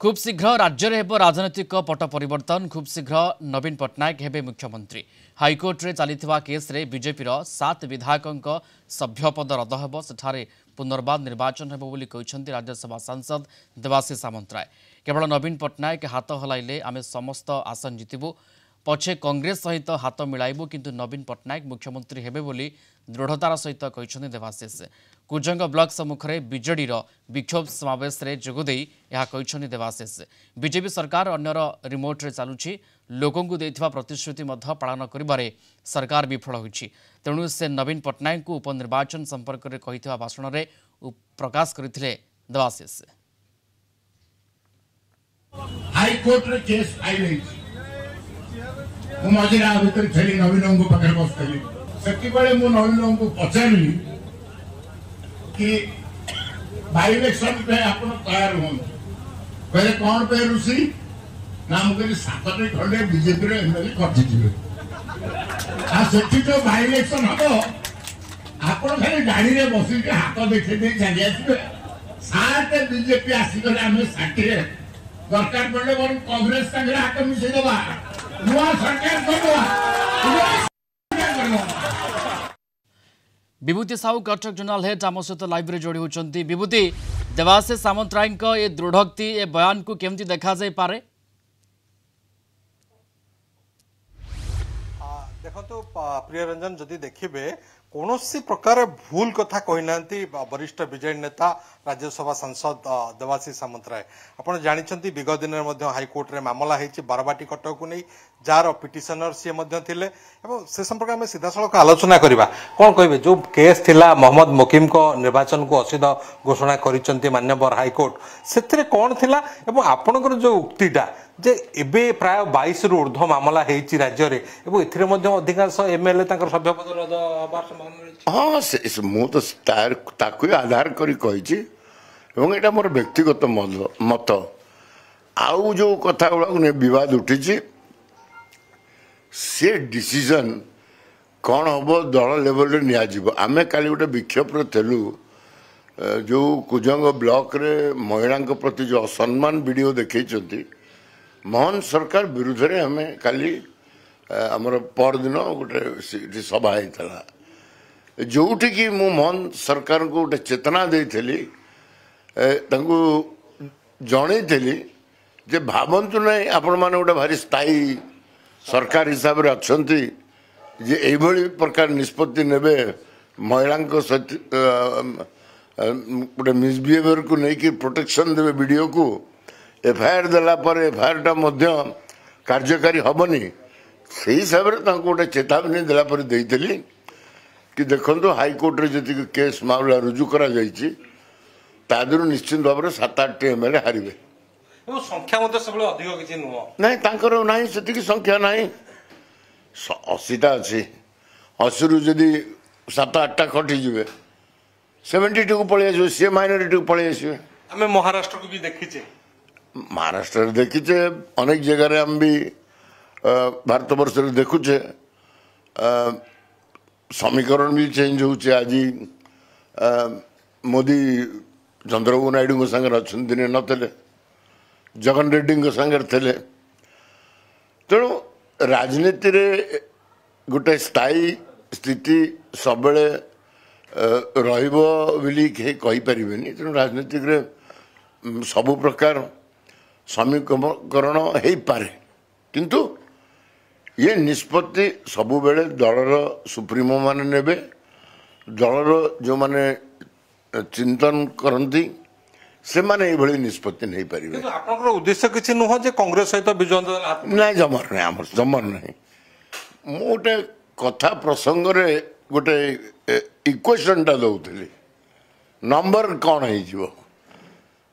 खूब शीघ्र राज्य में हेब राजनैतिक पट परिवर्तन। खूब शीघ्र नवीन पट्टनायक हेबे मुख्यमंत्री। हाइकोर्ट रे चलिथिबा केस रे बीजेपी 7 विधायकों सभ्य पद रद्द हेब। सेठारे पुनर्वार निर्वाचन हेब बोली कहिसंती राज्यसभा सांसद देवाशीष सामंतराय। केवल नवीन पट्टनायक हाथ हलाइले आमे समस्त आसन जितिबु, पछे कांग्रेस सहित हाथ मिलाइबु, किंतु नवीन पट्टनायक मुख्यमंत्री हेबे बोली दृढ़तार सहित कहिसंती देवाशीष। कुजंग ब्लॉक सम्मुख में बीजेडी विक्षोभ समावेश में जोगदे यह देवाशीष। बीजेपी सरकार अन्यर रिमोट रे चलुछि, लोकों को देथिबा प्रतिश्रुति मध्य पालन करिबारे सरकार विफल होइछि। तेणु से नवीन पट्टनायक को उपनिर्वाचन संपर्क में कहिथिबा भाषण रे प्रकाश करथिले देवाशीष। हाईकोर्ट रे केस फाइल मु मझिरा भीतर छली नवीन को पाखे बसली सेति बेले मु नवीन को पचारली कि बाई इलेक्शन पे आपण तैयार हों पहले कौन पे रुसी नाम के 7 खंडे बीजेपी रे एमएलए कटिथिबे आ सेति तो बाई इलेक्शन हबो आपण खाली गाड़ी रे बसी के हाथ देखि दे चली आसीबे। 7 बीजेपी आसी गले हम 60 रे दरकार पड़ले वन कांग्रेस संगे हाथ मिसे दबा नुआ सरकार करबा। विभूति साहू कटक जनरल हेड आम सहित लाइव रे जोड़ी होती। विभूति, देवाशीष सामंतराय ये दृढ़ोक्ति ए बयान को केमती देखा जाय पारे? देखो प्रिय रंजन जदि देखिए कौन प्रकार भूल कथा कहना वरिष्ठ बीजेडी नेता राज्यसभा सांसद देवाशीष सामंतराय। आपड़ जानते विगत दिन में हाइकोर्ट रे मामला होती बारबाटी कटक को नहीं जार पिटिशनर सी थे से संपर्क में सीधा सड़क आलोचना करवा। कौन कहे जो केस थिला मोहम्मद मुकीम को निर्वाचन को असिद्ध घोषणा करिसेंती माननीय हाइकोर्ट से कौन थिला एवं आपणकर जो उक्तिटा जे एबे प्राय 22 रु ऊर्ध्व मामला हेची राज्य रे एवं एथिरे मध्ये अधिकांश एमएलए ताकर सभ्य पद रद हबार संभावना रही। हाँ से मु तो ताकु आधार करी कहिछि एवं एटा मोर व्यक्तिगत मत आउ जो कथा गुड़ा विवाद उठी से डिसीजन कौन हम दल लेवल रे निया जीवो। आमे काली गोटे विक्षोभ थेलु जो कुजंग ब्लॉक रे महिला प्रति जो असम्मान वीडियो देखैछंती मोहन सरकार विरुद्ध रे हमें काली हमर पर दिन गोटे सभा होता जोठी कि मु मोहन सरकार को गोटे चेतना देइथली जनईली जे भावंतु नहीं आपण माने गोटे भारी स्थायी सरकार हिसाब रे अछंती जे एभली प्रकार निष्पत्ति नेबे महिला गोटे मिसबिहेवियर को लेकिन प्रोटेक्शन देवे वीडियो को एफआईआर देला पर एफआईआर टा मध्य कार्यकारी हबनी से हिसाब से गोटे चेतावनी देला पर देइथली कि देखो हाइकोर्ट रे जति केस मामला रुजु करा जाइछि तादरु निश्चित भाव में 7-8 एमएलए हारिबे। संख्या मते सबले अधिक किछि नुह नहीं तांकर नाही सेति संख्या नाही 80टा अछि 80 रु जदि 7-8टा खटी जिवे 72 को पळे आसो से माइनॉरिटी को पळे आसो। हमें महाराष्ट्र को भी देखिछे महाराष्ट्र देखीचे अनेक जगह रे हम भी भारत वर्ष रे देखुचे समीकरण भी चेंज होचे। आज मोदी चंद्रबाबू नायडू को संगे अच्छे दिन नथिले जगन रेड्डी संगे थे तेणु राजनीति रे गोटे स्थायी स्थिति सब रहिबो बोली कहि परिबेनी। तेणु राजनीतिक रे सबु प्रकार समीकरण हो पारे किंतु ये निष्पत्ति सबु बेले दलर सुप्रीमो माने नेबे दलर जो माने चिंतन करती से माने ये निष्पत्ति नहीं पारे। किंतु आपनकर उद्देश्य किछि नुह जे कांग्रेस सहित विजय नहीं जमर नहीं आमर जमर नहीं मु गोटे कथा प्रसंग रे गोटे इक्वेशन टा दउथली नंबर कौन है जीवो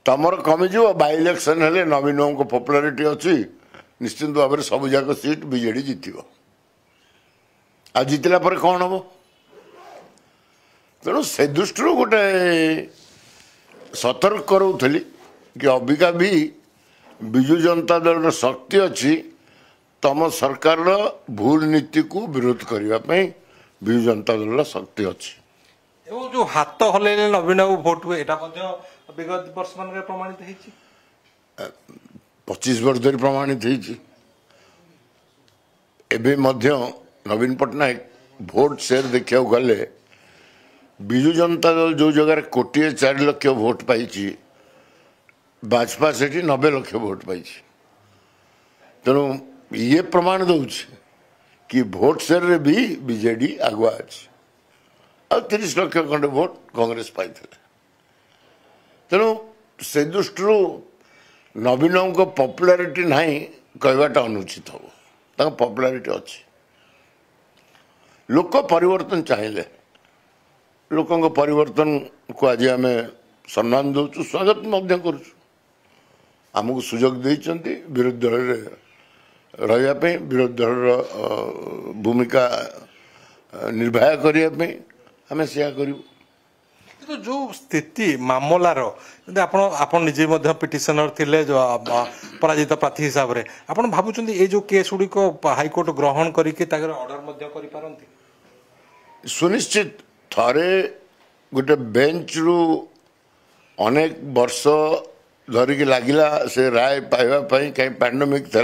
तमर कमिज बाई इलेक्शन हेले नवीन को पॉपुलारिटी अच्छी निश्चित भाव में सब जाक सीट बीजेडी जीत आ जीतला पर कौन हम तेणु से दृष्टि गोटे सतर्क करूली कि अबिका भी विजु जनता दल शक्ति अच्छी तम सरकार भूल नीति को विरोध करने विजु जनता दल शक्ति अच्छी। जो हाथ हल नवीन बाबू भोट हुए विगत वर्ष मान प्रमाणित है। 25 वर्ष धरी प्रमाणित होती एवं नवीन पट्टनायक भोट शेयर देखा गले विजु जनता दल जो जगह 1,04,00,000 भोट पाई बाजपा से 90 लाख भोट पाई तेणु ये प्रमाण दौर कि भोट शेयर रे भी बीजेडी आगुआ अच्छी आ 30 लाख खंडे भोट कांग्रेस पाई तेणु से दृष्टि नवीन को पॉपुलारिटी नहीं कहवाटा अनुचित हम पॉपुलारिटी अच्छी लोक परिवर्तन चाहिए लोकों परिवर्तन को आज आम सम्मान दौचु स्वागत करमको सुजोग देइचंती विरोधी दल रही विरोधी दल भूमिका निर्वाह करने आम से करूँ तो जो स्थिति मामलार आपण निजे पिटिशनर थिले जो पराजित प्रार्थी हिसाब से आपण भावुं ये जो केस गुड़िक हाइकोर्ट ग्रहण करके ऑर्डर सुनिश्चित थरे गोटे बेंच रु अनेक वर्ष धरिकी लगिला से राय पाइबापी कहीं पैंडेमिक था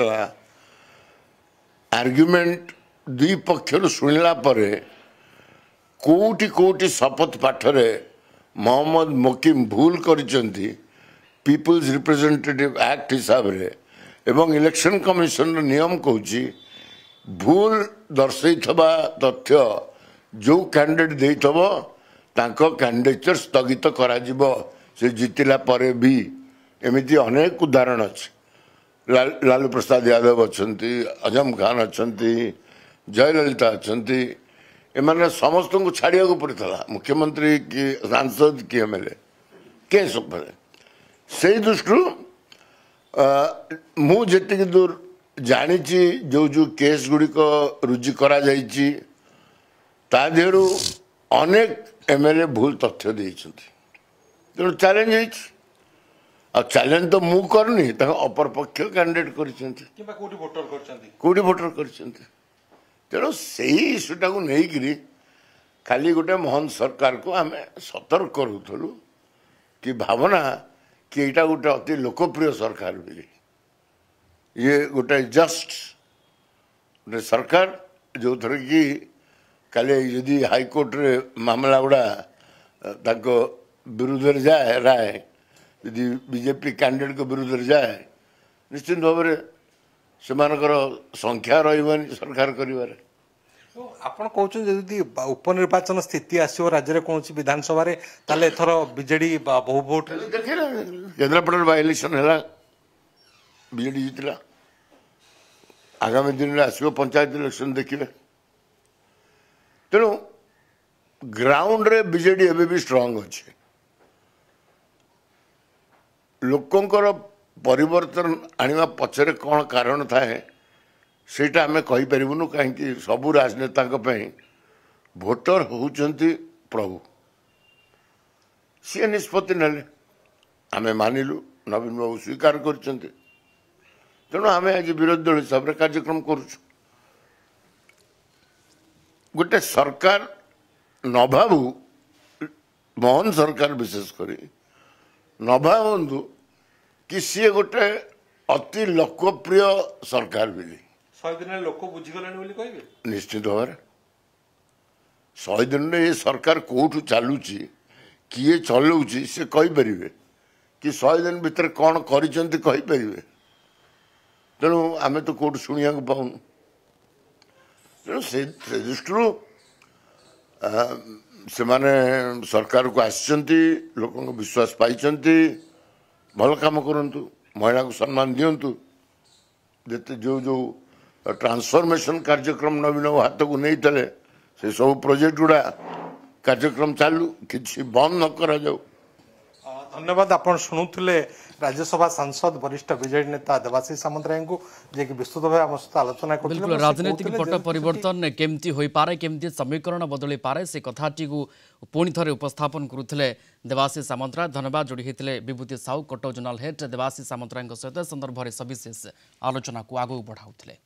आर्ग्युमेंट दुई पक्षर शुणिला कोटी कोटी शपथ पाठरे मोहम्मद मोकिम भूल करिसेंती पीपल्स रिप्रेजेंटेटिव एक्ट हिसाब रे एवं इलेक्शन कमिशन नियम कहूँ भूल दर्शा तथ्य जो कैंडिडेट देथबो तांको कैंडिडेचर स्थगित करा जिवो से जीतिला परे भी एमिति अनेक उदाहरण अच्छे लालू प्रसाद यादव अच्छंती अजम खान अच्छंती जयललिता अच्छंती एमाने समस्त को छाड़िया को पड़ता मुख्यमंत्री की सांसद की एमएलए केस से दृष्टि मुझे दूर जानी जो जो केस गुड़िक रुजु करा जाइछि ता देहरु अनेक एमएलए भूल तथ्य देइछंती तेणु चैलेंज होइछि आ चैलेंज तो मु करनी अपर पक्ष कैंडिडेट करिसेंती कोटी वोटर करिसेंती तेणु से इश्यूटा को नहीं खाली गोटे मोहन सरकार को आम सतर्क करूँ कि भावना कि यहाँ गोटे अति लोकप्रिय सरकार बोली ये गोटे जस्ट गोटे सरकार जो थर कि खाली यदि हाईकोर्ट रे मामला गुड़ा विरुद्ध जाए राय यदि बीजेपी कैंडिडेट को विरुद्ध जाए निश्चित भाव से संख्या रही सरकार कर आपण कहते उपनिर्वाचन स्थिति आसो राज्य कौन विधानसभा एथर बीजेडी बहु भोट देखिए केन्द्रापड़ा बाय इलेक्शन है बीजेडी जीतला आगामी दिन में आसो पंचायत इलेक्शन देखिए तेणु ग्राउंड रे बीजेडी एबे भी स्ट्रांग अच्छे लोकंकर परिवर्तन आने पछरे कौन कारण थाए सेटा आम कहीपरूँ कहीं सबू राजनेता भोटर होउचंती प्रभु सी निष्पत्ति नेले आम मानिलु नवीन बाबू स्वीकार करछंती तेणु आम आज विरोधी दल हिसाब से कार्यक्रम करुचु गोटे सरकार न भावु मोहन सरकार विशेषकर न भावतु कि सी गोटे अति लोकप्रिय सरकार बोली 100 दिन लोक बुझीगले निश्चित भाव 100 दिन ये सरकार कौटू चलुची किए चलाऊँगी से कहीपर कि 100 दिन भितर कौन करें तेणु आम तो कौट शुणा पाऊँ तेणु से दृष्टि से माने सरकार को आसचंती लोकों को विश्वास पाई भल काम करंतु महिला को सम्मान दिंतु जिते जो जो ट्रांसफॉर्मेशन कार्यक्रम नवीन हाथ को नहीं थे से सब प्रोजेक्ट गुड़ा कार्यक्रम चालू किसी बंद न करा जाऊ धन्यवाद आपण शुणुले राज्यसभा सांसद वरिष्ठ बीजेडी नेता देवाशीष सामंतराय को जे कि विस्तृत भाव आम सहित आलोचना बिल्कुल राजनीतिक पट परिवर्तन केमती होई पारे केमती समीकरण बदली पारे से कथाटी को पुणी थे उपस्थापन करुले देवाशीष सामंतराय धन्यवाद जोड़ी होते विभूति साहू कटक जोनाल हेड देवाशीष सामंतराय सहित संदर्भ में सविशेष आलोचना को आगू बढ़ाऊले।